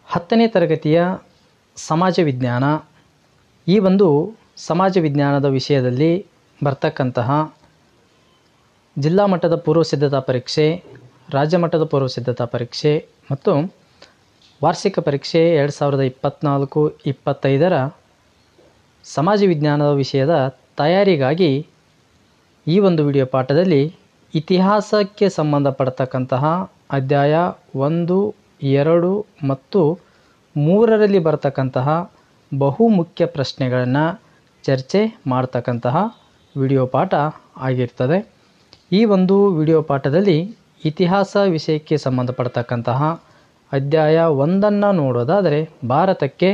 10ನೇ ತರಗತಿಯ ಸಮಾಜ ವಿಜ್ಞಾನ. ಈ ಒಂದು ಸಮಾಜ ವಿಜ್ಞಾನದ ವಿಷಯದಲ್ಲಿ ಬರ್ತಕ್ಕಂತಹ ಜಿಲ್ಲಾ ಮಟ್ಟದ ಪೂರ್ವ ಸಿದ್ಧತಾ ಪರೀಕ್ಷೆ, ರಾಜ್ಯ ಮಟ್ಟದ ಪೂರ್ವ ಸಿದ್ಧತಾ ಪರೀಕ್ಷೆ ಮತ್ತು ವಾರ್ಷಿಕ ಪರೀಕ್ಷೆ 2024-25ರ ಸಮಾಜ ವಿಜ್ಞಾನದ ವಿಷಯದ ತಯಾರಿಗಾಗಿ ಈ ಒಂದು ವಿಡಿಯೋ ಪಾಠದಲ್ಲಿ ಇತಿಹಾಸಕ್ಕೆ ಸಂಬಂಧಪಡ್ತಕ್ಕಂತಹ ಅಧ್ಯಾಯ 1, 2 ಮತ್ತು 3ರಲ್ಲಿ ಬರ್ತಕ್ಕಂತಹ ಬಹುಮುಖ್ಯ ಪ್ರಶ್ನೆಗಳನ್ನು ಚರ್ಚೆ ಮಾಡ್ತಕ್ಕಂತಹ ವಿಡಿಯೋ ಪಾಠ ಆಗಿರ್ತದೆ. ಈ ಒಂದು ವಿಡಿಯೋ ಪಾಠದಲ್ಲಿ ಇತಿಹಾಸ ವಿಷಯಕ್ಕೆ ಸಂಬಂಧಪಡ್ತಕ್ಕಂತಹ ಅಧ್ಯಾಯ 1ಅನ್ನು ನೋಡೋದಾದರೆ ಭಾರತಕ್ಕೆ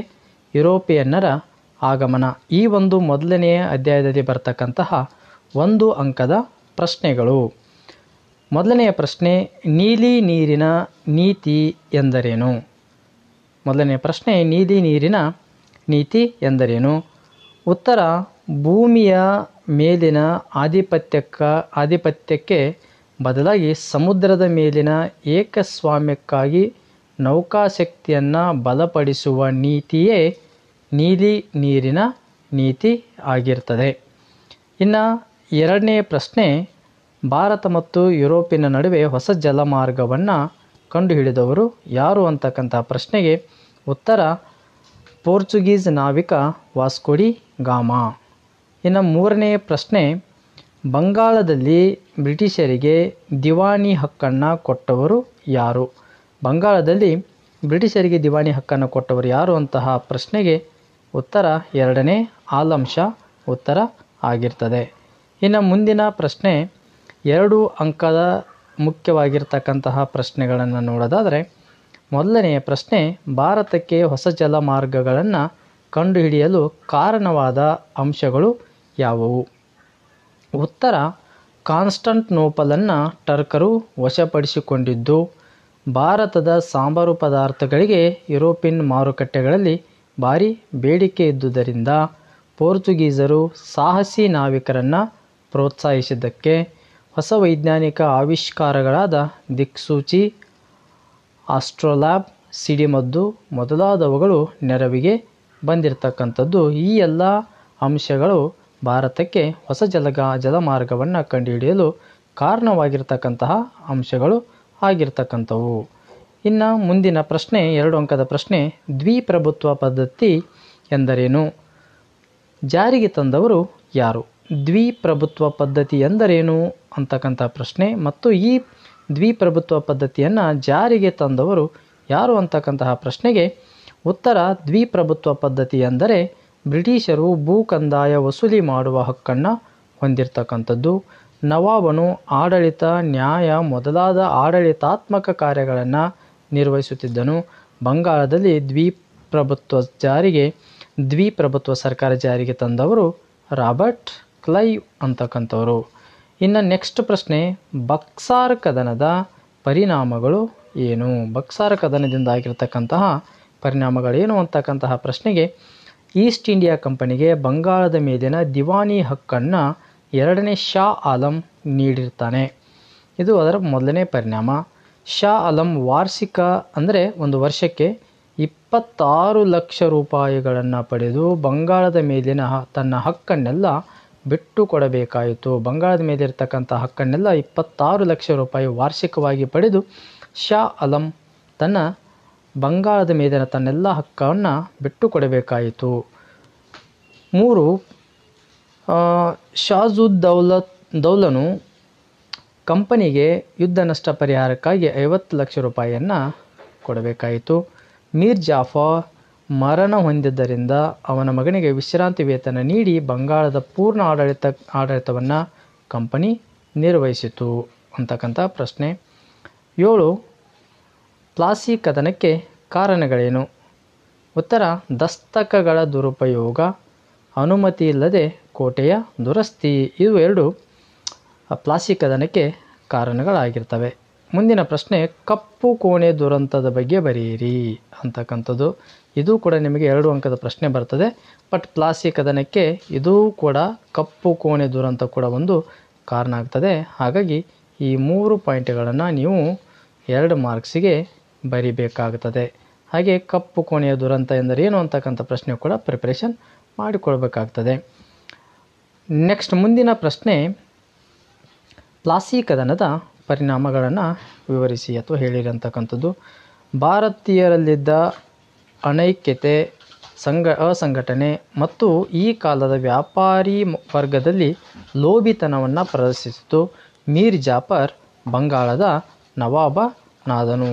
ಯುರೋಪಿಯನ್ನರ ಆಗಮನ. ಈ ಒಂದು ಮೊದಲನೆಯ ಅಧ್ಯಾಯದಲ್ಲಿ ಬರ್ತಕ್ಕಂತಹ 1 ಅಂಕದ ಪ್ರಶ್ನೆಗಳು. ಮೊದಲನೆಯ ಪ್ರಶ್ನೆ, ನೀಲಿ ನೀರಿನ ನೀತಿ ಎಂದರೇನು? ಮೊದಲನೆಯ ಪ್ರಶ್ನೆ, ನೀಲಿ ನೀರಿನ ನೀತಿ ಎಂದರೇನು? ಉತ್ತರ, ಭೂಮಿಯ ಮೇಲಿನ ಆಧಿಪತ್ಯಕ್ಕೆ ಬದಲಾಗಿ ಸಮುದ್ರದ ಮೇಲಿನ ಏಕಸ್ವಾಮ್ಯಕ್ಕಾಗಿ ನೌಕಾಶಕ್ತಿಯನ್ನು ಬಲಪಡಿಸುವ ನೀತಿಯೇ ನೀಲಿ ನೀರಿನ ನೀತಿ ಆಗಿರ್ತದೆ. ಇನ್ನು ಎರಡನೇ ಪ್ರಶ್ನೆ, ಭಾರತ ಮತ್ತು ಯುರೋಪಿನ ನಡುವೆ ಹೊಸ ಜಲಮಾರ್ಗವನ್ನು ಕಂಡುಹಿಡಿದವರು ಯಾರು ಅಂತಕ್ಕಂಥ ಪ್ರಶ್ನೆಗೆ ಉತ್ತರ, ಪೋರ್ಚುಗೀಸ್ ನಾವಿಕ ವಾಸ್ಕೋ ಡಿ ಗಾಮಾ. ಇನ್ನು ಮೂರನೇ ಪ್ರಶ್ನೆ, ಬಂಗಾಳದಲ್ಲಿ ಬ್ರಿಟಿಷರಿಗೆ ದಿವಾನಿ ಹಕ್ಕನ್ನು ಕೊಟ್ಟವರು ಯಾರು? ಬಂಗಾಳದಲ್ಲಿ ಬ್ರಿಟಿಷರಿಗೆ ದಿವಾನಿ ಹಕ್ಕನ್ನು ಕೊಟ್ಟವರು ಯಾರು ಅಂತಹ ಪ್ರಶ್ನೆಗೆ ಉತ್ತರ, 2ನೇ ಆಲಂ ಶಾ ಉತ್ತರ ಆಗಿರ್ತದೆ. ಇನ್ನು ಮುಂದಿನ ಪ್ರಶ್ನೆ 2 ಅಂಕದ ಮುಖ್ಯವಾಗಿರ್ತಕ್ಕಂತಹ ಪ್ರಶ್ನೆಗಳನ್ನು ನೋಡೋದಾದರೆ, ಮೊದಲನೆಯ ಪ್ರಶ್ನೆ, ಭಾರತಕ್ಕೆ ಹೊಸ ಜಲಮಾರ್ಗಗಳನ್ನು ಕಂಡುಹಿಡಿಯಲು ಕಾರಣವಾದ ಅಂಶಗಳು ಯಾವುವು? ಉತ್ತರ, ಕಾನ್ಸ್ಟಂಟಿನೋಪಲನ್ನು ಟರ್ಕರು ವಶಪಡಿಸಿಕೊಂಡಿದ್ದು, ಭಾರತದ ಸಾಂಬಾರು ಪದಾರ್ಥಗಳಿಗೆ ಯುರೋಪಿಯನ್ ಮಾರುಕಟ್ಟೆಗಳಲ್ಲಿ ಭಾರಿ ಬೇಡಿಕೆ ಇದ್ದುದರಿಂದ ಪೋರ್ಚುಗೀಸರು ಸಾಹಸಿ ನಾವಿಕರನ್ನು ಪ್ರೋತ್ಸಾಹಿಸಿದ್ದಕ್ಕೆ, ಹೊಸ ವೈಜ್ಞಾನಿಕ ಆವಿಷ್ಕಾರಗಳಾದ ದಿಕ್ಸೂಚಿ, ಆಸ್ಟ್ರೋಲ್ಯಾಬ್, ಸಿಡಿಮದ್ದು ಮೊದಲಾದವುಗಳು ನೆರವಿಗೆ ಬಂದಿರತಕ್ಕಂಥದ್ದು. ಈ ಎಲ್ಲ ಅಂಶಗಳು ಭಾರತಕ್ಕೆ ಹೊಸ ಜಲಮಾರ್ಗವನ್ನು ಕಂಡುಹಿಡಿಯಲು ಕಾರಣವಾಗಿರ್ತಕ್ಕಂತಹ ಅಂಶಗಳು ಆಗಿರ್ತಕ್ಕಂಥವು. ಇನ್ನು ಮುಂದಿನ ಪ್ರಶ್ನೆ 2 ಅಂಕದ ಪ್ರಶ್ನೆ, ದ್ವಿಪ್ರಭುತ್ವ ಪದ್ಧತಿ ಎಂದರೇನು? ಜಾರಿಗೆ ತಂದವರು ಯಾರು? ದ್ವಿಪ್ರಭುತ್ವ ಪದ್ಧತಿ ಎಂದರೇನು ಅಂತಕ್ಕಂಥ ಪ್ರಶ್ನೆ ಮತ್ತು ಈ ದ್ವಿಪ್ರಭುತ್ವ ಪದ್ಧತಿಯನ್ನು ಜಾರಿಗೆ ತಂದವರು ಯಾರು ಅಂತಕ್ಕಂತಹ ಪ್ರಶ್ನೆಗೆ ಉತ್ತರ, ದ್ವಿಪ್ರಭುತ್ವ ಪದ್ಧತಿ ಎಂದರೆ ಬ್ರಿಟಿಷರು ಭೂ ಕಂದಾಯ ವಸೂಲಿ ಮಾಡುವ ಹಕ್ಕನ್ನು ಹೊಂದಿರತಕ್ಕಂಥದ್ದು. ನವಾಬನು ಆಡಳಿತ, ನ್ಯಾಯ ಮೊದಲಾದ ಆಡಳಿತಾತ್ಮಕ ಕಾರ್ಯಗಳನ್ನು ನಿರ್ವಹಿಸುತ್ತಿದ್ದನು. ಬಂಗಾಳದಲ್ಲಿ ದ್ವಿಪ್ರಭುತ್ವ ಸರ್ಕಾರ ಜಾರಿಗೆ ತಂದವರು ರಾಬರ್ಟ್ ಕ್ಲೈವ್ ಅಂತಕ್ಕಂಥವರು. ಇನ್ನು ನೆಕ್ಸ್ಟ್ ಪ್ರಶ್ನೆ, ಬಕ್ಸಾರ್ ಕದನದ ಪರಿಣಾಮಗಳು ಏನು? ಬಕ್ಸಾರ್ ಕದನದಿಂದ ಆಗಿರತಕ್ಕಂತಹ ಪರಿಣಾಮಗಳೇನು ಅಂತಕ್ಕಂತಹ ಪ್ರಶ್ನೆಗೆ, ಈಸ್ಟ್ ಇಂಡಿಯಾ ಕಂಪನಿಗೆ ಬಂಗಾಳದ ಮೇಲಿನ ದಿವಾನಿ ಹಕ್ಕನ್ನು 2ನೇ ಶಾ ಆಲಂ ನೀಡಿರ್ತಾನೆ. ಇದು ಅದರ ಮೊದಲನೇ ಪರಿಣಾಮ. ಶಾ ಆಲಂ ವಾರ್ಷಿಕ ಅಂದರೆ ಒಂದು ವರ್ಷಕ್ಕೆ 26 ಲಕ್ಷ ರೂಪಾಯಿಗಳನ್ನು ಪಡೆದು ಬಂಗಾಳದ ಮೇಲಿನ ತನ್ನ ಹಕ್ಕನ್ನೆಲ್ಲ ಬಿಟ್ಟು ಕೊಡಬೇಕಾಯಿತು. ಬಂಗಾಳದ ಮೇಲಿರ್ತಕ್ಕಂಥ ಹಕ್ಕನ್ನೆಲ್ಲ 26 ಲಕ್ಷ ರೂಪಾಯಿ ವಾರ್ಷಿಕವಾಗಿ ಪಡೆದು ಶಾ ಆಲಂ ತನ್ನ ಬಂಗಾಳದ ಮೇಲಿನ ತನ್ನೆಲ್ಲ ಹಕ್ಕನ್ನು ಬಿಟ್ಟು ಕೊಡಬೇಕಾಯಿತು. 3, ಶಾಜುದ್ದೌಲನು ಕಂಪನಿಗೆ ಯುದ್ಧ ನಷ್ಟ ಪರಿಹಾರಕ್ಕಾಗಿ 50 ಲಕ್ಷ ರೂಪಾಯಿಯನ್ನು ಕೊಡಬೇಕಾಯಿತು. ಮೀರ್ ಜಾಫರ್ ಮರಣ ಹೊಂದಿದ್ದರಿಂದ ಅವನ ಮಗನಿಗೆ ವಿಶ್ರಾಂತಿ ವೇತನ ನೀಡಿ ಬಂಗಾಳದ ಪೂರ್ಣ ಆಡಳಿತವನ್ನು ಕಂಪನಿ ನಿರ್ವಹಿಸಿತು ಅಂತಕ್ಕಂಥ ಪ್ರಶ್ನೆ. 7, ಪ್ಲಾಸಿ ಕದನಕ್ಕೆ ಕಾರಣಗಳೇನು? ಉತ್ತರ, ದಸ್ತಕಗಳ ದುರುಪಯೋಗ, ಅನುಮತಿ ಇಲ್ಲದೆ ಕೋಟೆಯ ದುರಸ್ತಿ. ಇವು 2 ಪ್ಲಾಸಿ ಕದನಕ್ಕೆ ಕಾರಣಗಳಾಗಿರ್ತವೆ. ಮುಂದಿನ ಪ್ರಶ್ನೆ, ಕಪ್ಪು ಕೋಣೆ ದುರಂತದ ಬಗ್ಗೆ ಬರೆಯಿರಿ ಅಂತಕ್ಕಂಥದ್ದು. ಇದು ಕೂಡ ನಿಮಗೆ 2 ಅಂಕದ ಪ್ರಶ್ನೆ ಬರ್ತದೆ. ಬಟ್ ಪ್ಲಾಸಿ ಕದನಕ್ಕೆ ಇದು ಕೂಡ ಕಪ್ಪು ಕೋಣೆ ದುರಂತ ಕೂಡ ಒಂದು ಕಾರಣ ಆಗ್ತದೆ. ಹಾಗಾಗಿ ಈ 3 ಪಾಯಿಂಟ್ಗಳನ್ನು ನೀವು 2 ಮಾರ್ಕ್ಸಿಗೆ ಬರಿಬೇಕಾಗುತ್ತದೆ. ಹಾಗೆ ಕಪ್ಪು ಕೋಣೆಯ ದುರಂತ ಎಂದರೇನು ಅಂತಕ್ಕಂಥ ಪ್ರಶ್ನೆ ಕೂಡ ಪ್ರಿಪರೇಷನ್ ಮಾಡಿಕೊಳ್ಬೇಕಾಗ್ತದೆ. ನೆಕ್ಸ್ಟ್ ಮುಂದಿನ ಪ್ರಶ್ನೆ, ಪ್ಲಾಸಿ ಕದನದ ಪರಿಣಾಮಗಳನ್ನು ವಿವರಿಸಿ ಅಥವಾ ಹೇಳಿರಿ ಅಂತಕ್ಕಂಥದ್ದು. ಭಾರತೀಯರಲ್ಲಿದ್ದ ಅನೈಕ್ಯತೆ, ಅಸಂಘಟನೆ ಮತ್ತು ಈ ಕಾಲದ ವ್ಯಾಪಾರಿ ವರ್ಗದಲ್ಲಿ ಲೋಭಿತನವನ್ನು ಪ್ರದರ್ಶಿಸಿತು. ಮೀರ್ ಜಾಫರ್ ಬಂಗಾಳದ ನವಾಬನಾದನು.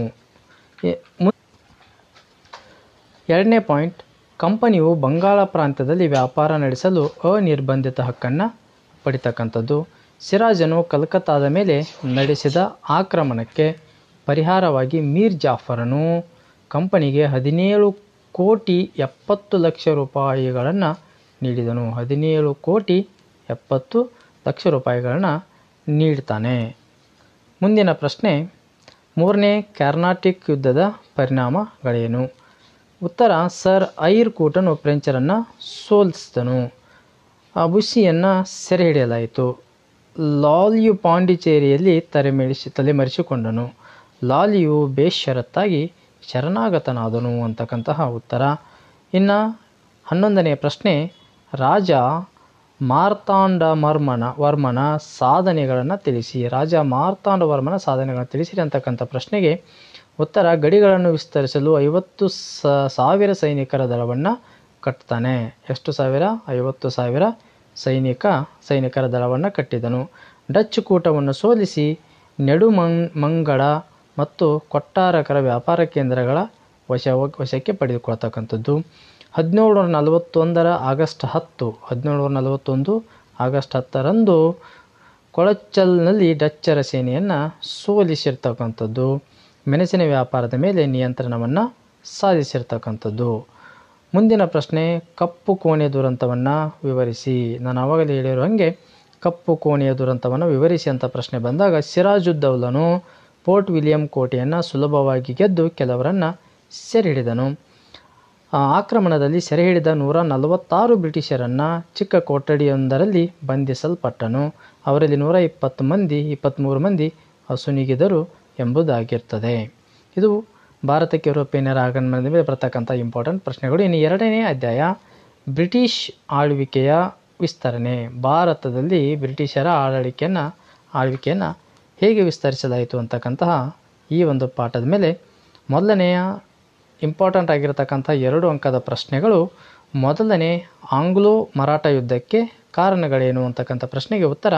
ಎರಡನೇ ಪಾಯಿಂಟ್, ಕಂಪನಿಯು ಬಂಗಾಳ ಪ್ರಾಂತ್ಯದಲ್ಲಿ ವ್ಯಾಪಾರ ನಡೆಸಲು ಅನಿರ್ಬಂಧಿತ ಹಕ್ಕನ್ನು ಪಡಿತಕ್ಕಂಥದ್ದು. ಸಿರಾಜನು ಕಲ್ಕತ್ತಾದ ಮೇಲೆ ನಡೆಸಿದ ಆಕ್ರಮಣಕ್ಕೆ ಪರಿಹಾರವಾಗಿ ಮೀರ್ ಜಾಫರನು ಕಂಪನಿಗೆ 17,70,00,000 ರೂಪಾಯಿಗಳನ್ನು ನೀಡಿದನು. 17,70,00,000 ರೂಪಾಯಿಗಳನ್ನು ನೀಡ್ತಾನೆ. ಮುಂದಿನ ಪ್ರಶ್ನೆ, ಮೂರನೇ ಕರ್ನಾಟಿಕ್ ಯುದ್ಧದ ಪರಿಣಾಮಗಳೇನು? ಉತ್ತರ, ಸರ್ ಐರ್ ಕೂಟನು ಫ್ರೆಂಚರನ್ನು ಸೋಲಿಸಿದನು. ಬುಸ್ಸಿಯನ್ನು ಸೆರೆ ಹಿಡಿಯಲಾಯಿತು. ಲಾಲಿಯು ಪಾಂಡಿಚೇರಿಯಲ್ಲಿ ತಲೆಮರೆಸಿಕೊಂಡನು. ಲಾಲಿಯು ಬೇಷರತ್ತಾಗಿ ಶರಣಾಗತನಾದನು ಅಂತಕ್ಕಂತಹ ಉತ್ತರ. ಇನ್ನು 11ನೇ ಪ್ರಶ್ನೆ, ರಾಜ ಮಾರ್ತಾಂಡವರ್ಮನ ಸಾಧನೆಗಳನ್ನು ತಿಳಿಸಿ. ರಾಜ ಮಾರ್ತಾಂಡವರ್ಮನ ಸಾಧನೆಗಳನ್ನು ತಿಳಿಸಿರಿ ಅಂತಕ್ಕಂಥ ಪ್ರಶ್ನೆಗೆ ಉತ್ತರ, ಗಡಿಗಳನ್ನು ವಿಸ್ತರಿಸಲು 50,000 ಸೈನಿಕರ ದಳವನ್ನು ಕಟ್ತಾನೆ. ಎಷ್ಟು ಸಾವಿರ? 50,000 ಸೈನಿಕರ ದಳವನ್ನು ಕಟ್ಟಿದನು. ಡಚ್ ಕೂಟವನ್ನು ಸೋಲಿಸಿ ನೆಡುಮಂಗಡ ಮತ್ತು ಕೊಟ್ಟಾರಕರ ವ್ಯಾಪಾರ ಕೇಂದ್ರಗಳ ವಶಕ್ಕೆ ಪಡೆದುಕೊಳ್ತಕ್ಕಂಥದ್ದು. 1741 ಆಗಸ್ಟ್ 10ರಂದು ಕೊಳಚಲ್ನಲ್ಲಿ ಡಚ್ಚರ ಸೇನೆಯನ್ನು ಸೋಲಿಸಿರ್ತಕ್ಕಂಥದ್ದು. ಮೆಣಸಿನ ವ್ಯಾಪಾರದ ಮೇಲೆ ನಿಯಂತ್ರಣವನ್ನು ಸಾಧಿಸಿರ್ತಕ್ಕಂಥದ್ದು. ಮುಂದಿನ ಪ್ರಶ್ನೆ, ಕಪ್ಪು ಕೋಣೆ ದುರಂತವನ್ನು ವಿವರಿಸಿ. ನಾನು ಆವಾಗಲೇ ಹೇಳಿರೋ ಹಾಗೆ ಕಪ್ಪು ಕೋಣೆಯ ದುರಂತವನ್ನು ವಿವರಿಸಿ ಅಂತ ಪ್ರಶ್ನೆ ಬಂದಾಗ, ಸಿರಾಜುದ್ದೌಲನು ಪೋರ್ಟ್ ವಿಲಿಯಂ ಕೋಟೆಯನ್ನು ಸುಲಭವಾಗಿ ಗೆದ್ದು ಕೆಲವರನ್ನು ಸೆರೆ ಹಿಡಿದನು. ಆಕ್ರಮಣದಲ್ಲಿ ಸೆರೆ ಹಿಡಿದ 146 ಬ್ರಿಟಿಷರನ್ನು ಚಿಕ್ಕ ಕೊಠಡಿಯೊಂದರಲ್ಲಿ ಬಂಧಿಸಲ್ಪಟ್ಟನು. ಅವರಲ್ಲಿ 23 ಮಂದಿ ಅಸುನೀಗಿದರು ಎಂಬುದಾಗಿರ್ತದೆ. ಇದು ಭಾರತಕ್ಕೆ ಯುರೋಪಿಯನ್ನರ ಆಗಮನದ ಮೇಲೆ ಬರ್ತಕ್ಕಂಥ ಇಂಪಾರ್ಟೆಂಟ್ ಪ್ರಶ್ನೆಗಳು. ಇನ್ನು 2ನೇ ಅಧ್ಯಾಯ, ಬ್ರಿಟಿಷ್ ಆಳ್ವಿಕೆಯ ವಿಸ್ತರಣೆ. ಭಾರತದಲ್ಲಿ ಬ್ರಿಟಿಷರ ಆಳ್ವಿಕೆಯನ್ನು ಹೇಗೆ ವಿಸ್ತರಿಸಲಾಯಿತು ಅಂತಕ್ಕಂತಹ ಈ ಒಂದು ಪಾಠದ ಮೇಲೆ ಮೊದಲನೆಯ ಇಂಪಾರ್ಟೆಂಟ್ ಆಗಿರತಕ್ಕಂಥ 2 ಅಂಕದ ಪ್ರಶ್ನೆಗಳು. ಮೊದಲನೇ, ಆಂಗ್ಲೋ ಮರಾಠ ಯುದ್ಧಕ್ಕೆ ಕಾರಣಗಳೇನು ಅಂತಕ್ಕಂಥ ಪ್ರಶ್ನೆಗೆ ಉತ್ತರ,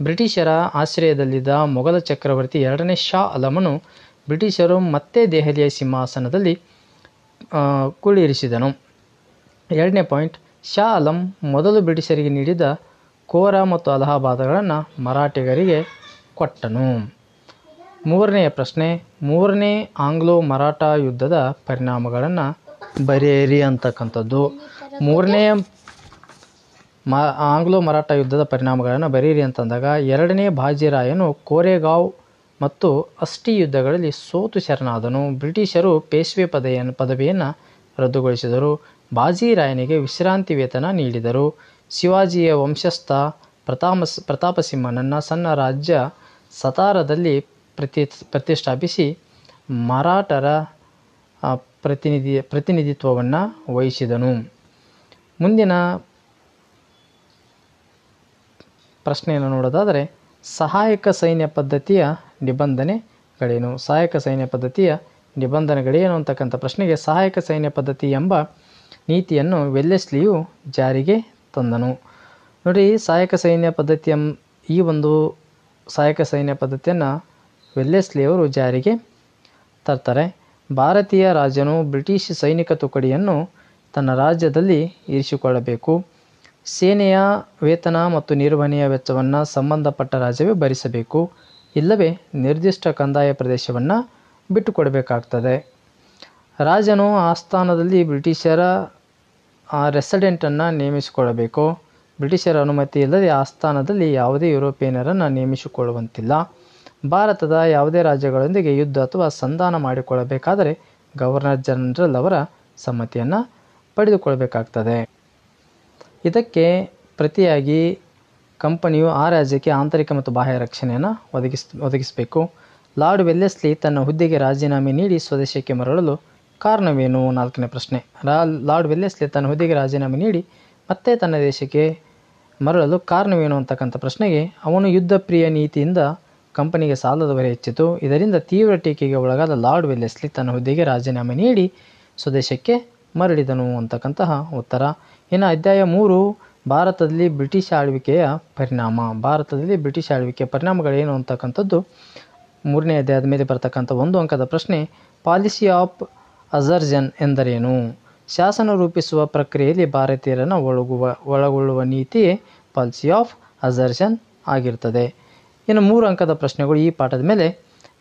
ಬ್ರಿಟಿಷರ ಆಶ್ರಯದಲ್ಲಿದ್ದ ಮೊಘಲ ಚಕ್ರವರ್ತಿ 2ನೇ ಶಾ ಆಲಮನು ಬ್ರಿಟಿಷರು ಮತ್ತೆ ದೆಹಲಿಯ ಸಿಂಹಾಸನದಲ್ಲಿ ಕುಳ್ಳಿರಿಸಿದನು. 2ನೇ ಪಾಯಿಂಟ್, ಶಾ ಆಲಂ ಮೊದಲು ಬ್ರಿಟಿಷರಿಗೆ ನೀಡಿದ ಕೋರಾ ಮತ್ತು ಅಲಹಾಬಾದ್ಗಳನ್ನು ಮರಾಠಿಗರಿಗೆ ಕೊಟ್ಟನು. 3ನೇ ಪ್ರಶ್ನೆ, 3ನೇ ಆಂಗ್ಲೋ ಮರಾಠ ಯುದ್ಧದ ಪರಿಣಾಮಗಳನ್ನು ಬರೆಯಿರಿ ಅಂತಕ್ಕಂಥದ್ದು. 3ನೇ ಆಂಗ್ಲೋ ಮರಾಠ ಯುದ್ಧದ ಪರಿಣಾಮಗಳನ್ನು ಬರೆಯಿರಿ ಅಂತಂದಾಗ, 2ನೇ ಬಾಜಿರಾಯನು ಕೋರೆಗಾಂವ್ ಮತ್ತು ಅಸ್ಟಿ ಯುದ್ಧಗಳಲ್ಲಿ ಸೋತು ಶರಣಾದನು. ಬ್ರಿಟಿಷರು ಪೇಶ್ವೆ ಪದವಿಯನ್ನು ರದ್ದುಗೊಳಿಸಿದರು. ಬಾಜಿರಾಯನಿಗೆ ವಿಶ್ರಾಂತಿ ವೇತನ ನೀಡಿದರು. ಶಿವಾಜಿಯ ವಂಶಸ್ಥ ಪ್ರತಾಪಸಿಂಹನನ್ನು ಸಣ್ಣ ರಾಜ್ಯ ಸತಾರದಲ್ಲಿ ಪ್ರತಿಷ್ಠಾಪಿಸಿ ಮರಾಠರ ಪ್ರತಿನಿಧಿತ್ವವನ್ನು ವಹಿಸಿದನು. ಮುಂದಿನ ಪ್ರಶ್ನೆಯನ್ನು ನೋಡೋದಾದರೆ, ಸಹಾಯಕ ಸೈನ್ಯ ಪದ್ಧತಿಯ ನಿಬಂಧನೆಗಳೇನು? ಸಹಾಯಕ ಸೈನ್ಯ ಪದ್ಧತಿಯ ನಿಬಂಧನೆಗಳೇನು ಅಂತಕ್ಕಂಥ ಪ್ರಶ್ನೆಗೆ, ಸಹಾಯಕ ಸೈನ್ಯ ಪದ್ಧತಿ ಎಂಬ ನೀತಿಯನ್ನು ವೆಲ್ಲೆಸ್ಲಿಯು ಜಾರಿಗೆ ತಂದನು. ನೋಡಿ, ಸಹಾಯಕ ಸೈನ್ಯ ಪದ್ಧತಿಯ ಈ ಒಂದು ಸಹಾಯಕ ಸೈನ್ಯ ಪದ್ಧತಿಯನ್ನು ವೆಲ್ಲೆಸ್ಲಿಯವರು ಜಾರಿಗೆ ತರ್ತಾರೆ. ಭಾರತೀಯ ರಾಜನು ಬ್ರಿಟಿಷ್ ಸೈನಿಕ ತುಕಡಿಯನ್ನು ತನ್ನ ರಾಜ್ಯದಲ್ಲಿ ಇರಿಸಿಕೊಳ್ಳಬೇಕು. ಸೇನೆಯ ವೇತನ ಮತ್ತು ನಿರ್ವಹಣೆಯ ವೆಚ್ಚವನ್ನು ಸಂಬಂಧಪಟ್ಟ ರಾಜ್ಯವೇ ಭರಿಸಬೇಕು. ಇಲ್ಲವೇ ನಿರ್ದಿಷ್ಟ ಕಂದಾಯ ಪ್ರದೇಶವನ್ನು ಬಿಟ್ಟುಕೊಡಬೇಕಾಗ್ತದೆ. ರಾಜನು ಆಸ್ಥಾನದಲ್ಲಿ ಬ್ರಿಟಿಷರ ರೆಸಿಡೆಂಟನ್ನು ನೇಮಿಸಿಕೊಳ್ಳಬೇಕು. ಬ್ರಿಟಿಷರ ಅನುಮತಿ ಇಲ್ಲದೆ ಆಸ್ಥಾನದಲ್ಲಿ ಯಾವುದೇ ಯುರೋಪಿಯನ್ನರನ್ನು ನೇಮಿಸಿಕೊಳ್ಳುವಂತಿಲ್ಲ. ಭಾರತದ ಯಾವುದೇ ರಾಜ್ಯಗಳೊಂದಿಗೆ ಯುದ್ಧ ಅಥವಾ ಸಂಧಾನ ಮಾಡಿಕೊಳ್ಳಬೇಕಾದರೆ ಗವರ್ನರ್ ಜನರಲ್ ಅವರ ಸಮ್ಮತಿಯನ್ನು ಪಡೆದುಕೊಳ್ಳಬೇಕಾಗ್ತದೆ. ಇದಕ್ಕೆ ಪ್ರತಿಯಾಗಿ ಕಂಪನಿಯು ಆ ರಾಜ್ಯಕ್ಕೆ ಆಂತರಿಕ ಮತ್ತು ಬಾಹ್ಯ ರಕ್ಷಣೆಯನ್ನು ಒದಗಿಸಬೇಕು. ಲಾರ್ಡ್ ವೆಲ್ಲೆಸ್ಲಿ ತನ್ನ ಹುದ್ದೆಗೆ ರಾಜೀನಾಮೆ ನೀಡಿ ಸ್ವದೇಶಕ್ಕೆ ಮರಳಲು ಕಾರಣವೇನು? 4ನೇ ಪ್ರಶ್ನೆ. ಲಾರ್ಡ್ ವೆಲ್ಲೆಸ್ಲಿ ತನ್ನ ಹುದ್ದೆಗೆ ರಾಜೀನಾಮೆ ನೀಡಿ ಮತ್ತೆ ತನ್ನ ದೇಶಕ್ಕೆ ಮರಳಲು ಕಾರಣವೇನು ಅಂತಕ್ಕಂಥ ಪ್ರಶ್ನೆಗೆ, ಅವನು ಯುದ್ಧ ಪ್ರಿಯ ನೀತಿಯಿಂದ ಕಂಪನಿಗೆ ಸಾಲದ ಹೊರೆ ಹೆಚ್ಚಿತು. ಇದರಿಂದ ತೀವ್ರ ಟೀಕೆಗೆ ಒಳಗಾದ ಲಾರ್ಡ್ ವೆಲ್ಲೆಸ್ಲಿ ತನ್ನ ಹುದ್ದೆಗೆ ರಾಜೀನಾಮೆ ನೀಡಿ ಸ್ವದೇಶಕ್ಕೆ ಮರಳಿದನು ಅಂತಕ್ಕಂತಹ ಉತ್ತರ. ಇನ್ನು ಅಧ್ಯಾಯ 3, ಭಾರತದಲ್ಲಿ ಬ್ರಿಟಿಷ್ ಆಳ್ವಿಕೆಯ ಪರಿಣಾಮ. ಭಾರತದಲ್ಲಿ ಬ್ರಿಟಿಷ್ ಆಳ್ವಿಕೆಯ ಪರಿಣಾಮಗಳೇನು ಅಂತಕ್ಕಂಥದ್ದು 3ನೇ ಅಧ್ಯಾಯದ ಮೇಲೆ ಬರ್ತಕ್ಕಂಥ 1 ಅಂಕದ ಪ್ರಶ್ನೆ. ಪಾಲಿಸಿ ಆಫ್ ಅಜರ್ಜನ್ ಎಂದರೇನು? ಶಾಸನ ರೂಪಿಸುವ ಪ್ರಕ್ರಿಯೆಯಲ್ಲಿ ಭಾರತೀಯರನ್ನು ಒಳಗೊಳ್ಳುವ ನೀತಿಯೇ ಪಾಲಿಸಿ ಆಫ್ ಅಜರ್ಜನ್ ಆಗಿರ್ತದೆ. ಇನ್ನು 3 ಅಂಕದ ಪ್ರಶ್ನೆಗಳು ಈ ಪಾಠದ ಮೇಲೆ.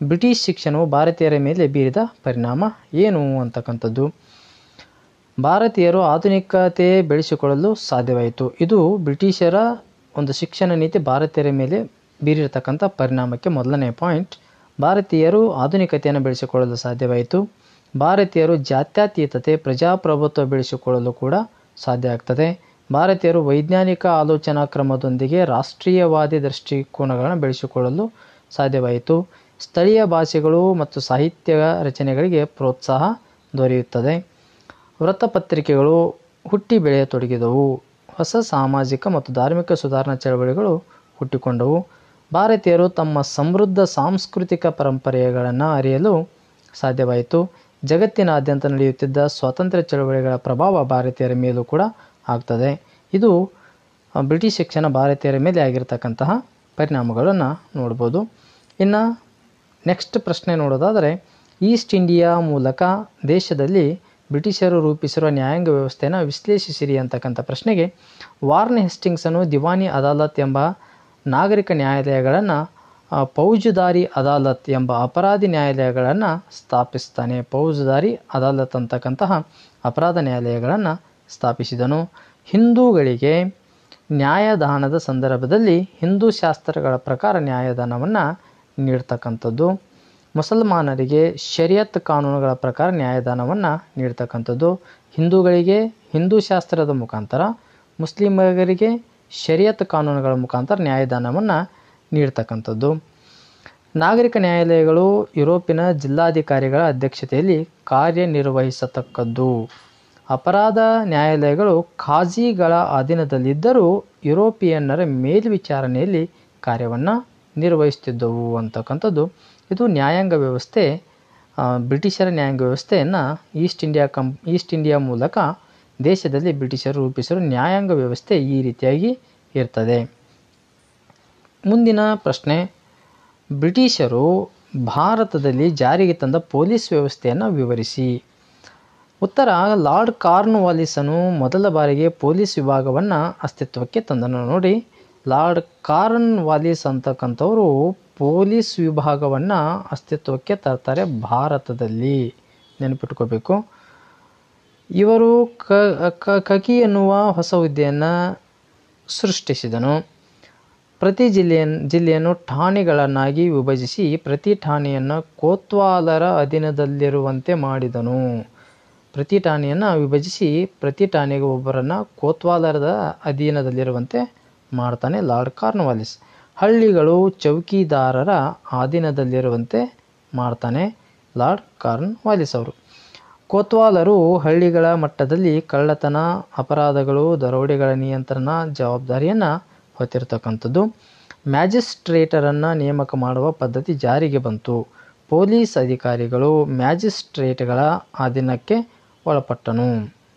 ಬ್ರಿಟಿಷ್ ಶಿಕ್ಷಣವು ಭಾರತೀಯರ ಮೇಲೆ ಬೀರಿದ ಪರಿಣಾಮ ಏನು ಅಂತಕ್ಕಂಥದ್ದು. ಭಾರತೀಯರು ಆಧುನಿಕತೆ ಬೆಳೆಸಿಕೊಳ್ಳಲು ಸಾಧ್ಯವಾಯಿತು. ಇದು ಬ್ರಿಟಿಷರ ಒಂದು ಶಿಕ್ಷಣ ನೀತಿ ಭಾರತೀಯರ ಮೇಲೆ ಬೀರಿರತಕ್ಕಂಥ ಪರಿಣಾಮಕ್ಕೆ ಮೊದಲನೇ ಪಾಯಿಂಟ್. ಭಾರತೀಯರು ಆಧುನಿಕತೆಯನ್ನು ಬೆಳೆಸಿಕೊಳ್ಳಲು ಸಾಧ್ಯವಾಯಿತು. ಭಾರತೀಯರು ಜಾತ್ಯತೀತತೆ ಪ್ರಜಾಪ್ರಭುತ್ವ ಬೆಳೆಸಿಕೊಳ್ಳಲು ಕೂಡ ಸಾಧ್ಯ ಆಗ್ತದೆ. ಭಾರತೀಯರು ವೈಜ್ಞಾನಿಕ ಆಲೋಚನಾ ಕ್ರಮದೊಂದಿಗೆ ರಾಷ್ಟ್ರೀಯವಾದಿ ದೃಷ್ಟಿಕೋನಗಳನ್ನು ಬೆಳೆಸಿಕೊಳ್ಳಲು ಸಾಧ್ಯವಾಯಿತು. ಸ್ಥಳೀಯ ಭಾಷೆಗಳು ಮತ್ತು ಸಾಹಿತ್ಯ ರಚನೆಗಳಿಗೆ ಪ್ರೋತ್ಸಾಹ ದೊರೆಯುತ್ತದೆ. ವೃತ್ತಪತ್ರಿಕೆಗಳು ಹುಟ್ಟಿ ಬೆಳೆಯತೊಡಗಿದವು. ಹೊಸ ಸಾಮಾಜಿಕ ಮತ್ತು ಧಾರ್ಮಿಕ ಸುಧಾರಣಾ ಚಳವಳಿಗಳು ಹುಟ್ಟಿಕೊಂಡವು. ಭಾರತೀಯರು ತಮ್ಮ ಸಮೃದ್ಧ ಸಾಂಸ್ಕೃತಿಕ ಪರಂಪರೆಗಳನ್ನು ಅರಿಯಲು ಸಾಧ್ಯವಾಯಿತು. ಜಗತ್ತಿನಾದ್ಯಂತ ನಡೆಯುತ್ತಿದ್ದ ಸ್ವಾತಂತ್ರ್ಯ ಚಳವಳಿಗಳ ಪ್ರಭಾವ ಭಾರತೀಯರ ಮೇಲೂ ಕೂಡ ಆಗ್ತದೆ. ಇದು ಬ್ರಿಟಿಷ್ ಶಿಕ್ಷಣ ಭಾರತೀಯರ ಮೇಲೆ ಆಗಿರತಕ್ಕಂತಹ ಪರಿಣಾಮಗಳನ್ನು ನೋಡ್ಬೋದು. ಇನ್ನು ನೆಕ್ಸ್ಟ್ ಪ್ರಶ್ನೆ ನೋಡೋದಾದರೆ, ಈಸ್ಟ್ ಇಂಡಿಯಾ ಮೂಲಕ ದೇಶದಲ್ಲಿ ಬ್ರಿಟಿಷರು ರೂಪಿಸಿರುವ ನ್ಯಾಯಾಂಗ ವ್ಯವಸ್ಥೆಯನ್ನು ವಿಶ್ಲೇಷಿಸಿರಿ ಅಂತಕ್ಕಂಥ ಪ್ರಶ್ನೆಗೆ, ವಾರ್ನ್ ಹೆಸ್ಟಿಂಗ್ಸನು ದಿವಾನಿ ಅದಾಲತ್ ಎಂಬ ನಾಗರಿಕ ನ್ಯಾಯಾಲಯಗಳನ್ನು, ಫೌಜದಾರಿ ಅದಾಲತ್ ಎಂಬ ಅಪರಾಧಿ ನ್ಯಾಯಾಲಯಗಳನ್ನು ಸ್ಥಾಪಿಸ್ತಾನೆ. ಫೌಜದಾರಿ ಅದಾಲತ್ ಅಂತಕ್ಕಂತಹ ಅಪರಾಧ ನ್ಯಾಯಾಲಯಗಳನ್ನು ಸ್ಥಾಪಿಸಿದನು. ಹಿಂದೂಗಳಿಗೆ ನ್ಯಾಯದಾನದ ಸಂದರ್ಭದಲ್ಲಿ ಹಿಂದೂ ಶಾಸ್ತ್ರಗಳ ಪ್ರಕಾರ ನ್ಯಾಯದಾನವನ್ನು ನೀಡ್ತಕ್ಕಂಥದ್ದು. ಮುಸಲ್ಮಾನರಿಗೆ ಶರಿಯತ್ ಕಾನೂನುಗಳ ಪ್ರಕಾರ ನ್ಯಾಯದಾನವನ್ನು ನೀಡ್ತಕ್ಕಂಥದ್ದು. ಹಿಂದೂಗಳಿಗೆ ಹಿಂದೂ ಶಾಸ್ತ್ರದ ಮುಖಾಂತರ, ಮುಸ್ಲಿಮರಿಗೆ ಶರಿಯತ್ ಕಾನೂನುಗಳ ಮುಖಾಂತರ ನ್ಯಾಯದಾನವನ್ನು ನೀಡ್ತಕ್ಕಂಥದ್ದು. ನಾಗರಿಕ ನ್ಯಾಯಾಲಯಗಳು ಯುರೋಪಿನ ಜಿಲ್ಲಾಧಿಕಾರಿಗಳ ಅಧ್ಯಕ್ಷತೆಯಲ್ಲಿ ಕಾರ್ಯನಿರ್ವಹಿಸತಕ್ಕದ್ದು. ಅಪರಾಧ ನ್ಯಾಯಾಲಯಗಳು ಖಾಜಿಗಳ ಅಧೀನದಲ್ಲಿದ್ದರೂ ಯುರೋಪಿಯನ್ನರ ಮೇಲ್ವಿಚಾರಣೆಯಲ್ಲಿ ಕಾರ್ಯವನ್ನು ನಿರ್ವಹಿಸುತ್ತಿದ್ದವು ಅಂತಕ್ಕಂಥದ್ದು. ಇದು ನ್ಯಾಯಾಂಗ ವ್ಯವಸ್ಥೆ, ಬ್ರಿಟಿಷರ ನ್ಯಾಯಾಂಗ ವ್ಯವಸ್ಥೆಯನ್ನು ಈಸ್ಟ್ ಇಂಡಿಯಾ ಮೂಲಕ ದೇಶದಲ್ಲಿ ಬ್ರಿಟಿಷರು ರೂಪಿಸಿರುವ ನ್ಯಾಯಾಂಗ ವ್ಯವಸ್ಥೆ ಈ ರೀತಿಯಾಗಿ ಇರ್ತದೆ. ಮುಂದಿನ ಪ್ರಶ್ನೆ, ಬ್ರಿಟಿಷರು ಭಾರತದಲ್ಲಿ ಜಾರಿಗೆ ತಂದ ಪೊಲೀಸ್ ವ್ಯವಸ್ಥೆಯನ್ನು ವಿವರಿಸಿ. ಉತ್ತರ, ಲಾರ್ಡ್ ಕಾರ್ನ್ ವಾಲಿಸನು ಮೊದಲ ಬಾರಿಗೆ ಪೊಲೀಸ್ ವಿಭಾಗವನ್ನು ಅಸ್ತಿತ್ವಕ್ಕೆ ತಂದನು. ನೋಡಿ, ಲಾರ್ಡ್ ಕಾರ್ನ್ ವಾಲಿಸ್ ಅಂತಕ್ಕಂಥವರು ಪೊಲೀಸ್ ವಿಭಾಗವನ್ನು ಅಸ್ತಿತ್ವಕ್ಕೆ ತರ್ತಾರೆ ಭಾರತದಲ್ಲಿ, ನೆನಪಿಟ್ಕೋಬೇಕು. ಇವರು ಕಕಿ ಎನ್ನುವ ಹೊಸ ಹುದ್ದೆಯನ್ನು ಸೃಷ್ಟಿಸಿದನು. ಪ್ರತಿ ಜಿಲ್ಲೆಯನ್ನು ಠಾಣೆಗಳನ್ನಾಗಿ ವಿಭಜಿಸಿ ಪ್ರತಿ ಠಾಣೆಯನ್ನು ಕೋತ್ವಾಲರ ಅಧೀನದಲ್ಲಿರುವಂತೆ ಮಾಡಿದನು. ಪ್ರತಿ ಠಾಣೆಯನ್ನು ವಿಭಜಿಸಿ ಪ್ರತಿ ಠಾಣೆಗೆ ಒಬ್ಬರನ್ನು ಕೋತ್ವಾಲರದ ಅಧೀನದಲ್ಲಿರುವಂತೆ ಮಾಡ್ತಾನೆ ಲಾರ್ಡ್ ಕಾರ್ನ್ವಾಲಿಸ್. ಹಳ್ಳಿಗಳು ಚೌಕಿದಾರರ ಅಧೀನದಲ್ಲಿರುವಂತೆ ಮಾಡ್ತಾನೆ ಲಾರ್ಡ್ ಕಾರ್ನ್ವಾಲಿಸ್ ಅವರು. ಕೋತ್ವಾಲರು ಹಳ್ಳಿಗಳ ಮಟ್ಟದಲ್ಲಿ ಕಳ್ಳತನ, ಅಪರಾಧಗಳು, ದರೋಡೆಗಳ ನಿಯಂತ್ರಣ ಜವಾಬ್ದಾರಿಯನ್ನು ಹೊತ್ತಿರತಕ್ಕಂಥದ್ದು. ಮ್ಯಾಜಿಸ್ಟ್ರೇಟರನ್ನು ನೇಮಕ ಮಾಡುವ ಪದ್ಧತಿ ಜಾರಿಗೆ ಬಂತು. ಪೊಲೀಸ್ ಅಧಿಕಾರಿಗಳು ಮ್ಯಾಜಿಸ್ಟ್ರೇಟ್ಗಳ ಅಧೀನಕ್ಕೆ ಒಳಪಟ್ಟನು.